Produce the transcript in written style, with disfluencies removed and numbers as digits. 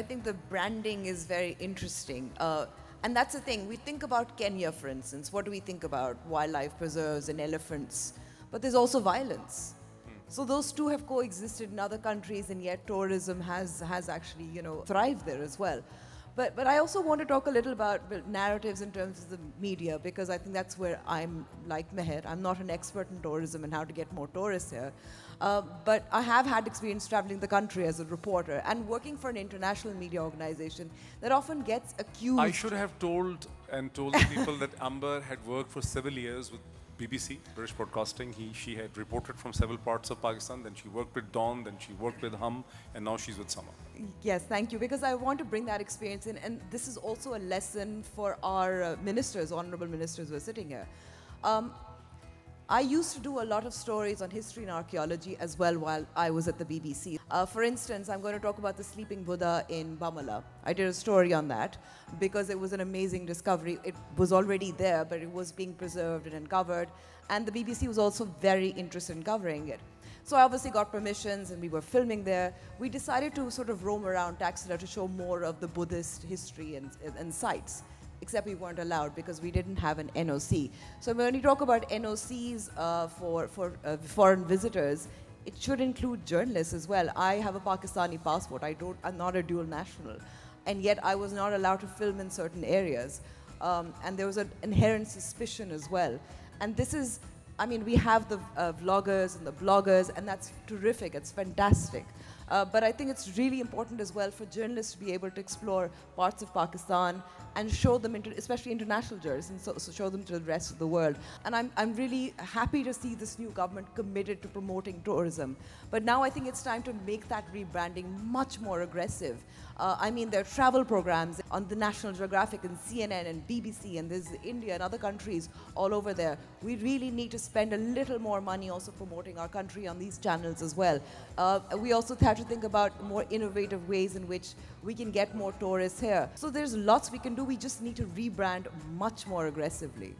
think the branding is very interesting. And that's the thing. We think about Kenya, for instance. What do we think about? Wildlife preserves and elephants. But there's also violence. So those two have coexisted in other countries, and yet tourism has actually, thrived there as well. But I also want to talk a little about narratives in terms of the media, because I think that's where I'm like Meher. I'm not an expert in tourism and how to get more tourists here. But I have had experience traveling the country as a reporter and working for an international media organization that often gets accused. I should have told the people that Amber had worked for several years with BBC, British Broadcasting. She had reported from several parts of Pakistan, then she worked with Dawn, then she worked with Hum, and now she's with Samaa. Yes, thank you, because I want to bring that experience in, and this is also a lesson for our ministers, honorable ministers who are sitting here. I used to do a lot of stories on history and archaeology as well while I was at the BBC. For instance, I'm going to talk about the sleeping Buddha in Bamala. I did a story on that because it was an amazing discovery. It was already there, but it was being preserved and uncovered, and the BBC was also very interested in covering it. So I obviously got permissions and we were filming there. We decided to sort of roam around Taxila to show more of the Buddhist history and sites. Except we weren't allowed because we didn't have an NOC. So when you talk about NOCs for foreign visitors, it should include journalists as well. I have a Pakistani passport. I'm not a dual national. And yet I was not allowed to film in certain areas. And there was an inherent suspicion as well. And this is, we have the vloggers and the bloggers, and that's terrific. It's fantastic. But I think it's really important as well for journalists to be able to explore parts of Pakistan and show them, especially international journalists, and so show them to the rest of the world. And I'm really happy to see this new government committed to promoting tourism. But now I think it's time to make that rebranding much more aggressive. There are travel programs on the National Geographic and CNN and BBC, and there's India and other countries all over there. We really need to spend a little more money also promoting our country on these channels as well. We also have to think about more innovative ways in which we can get more tourists here. So there's lots we can do. We just need to rebrand much more aggressively.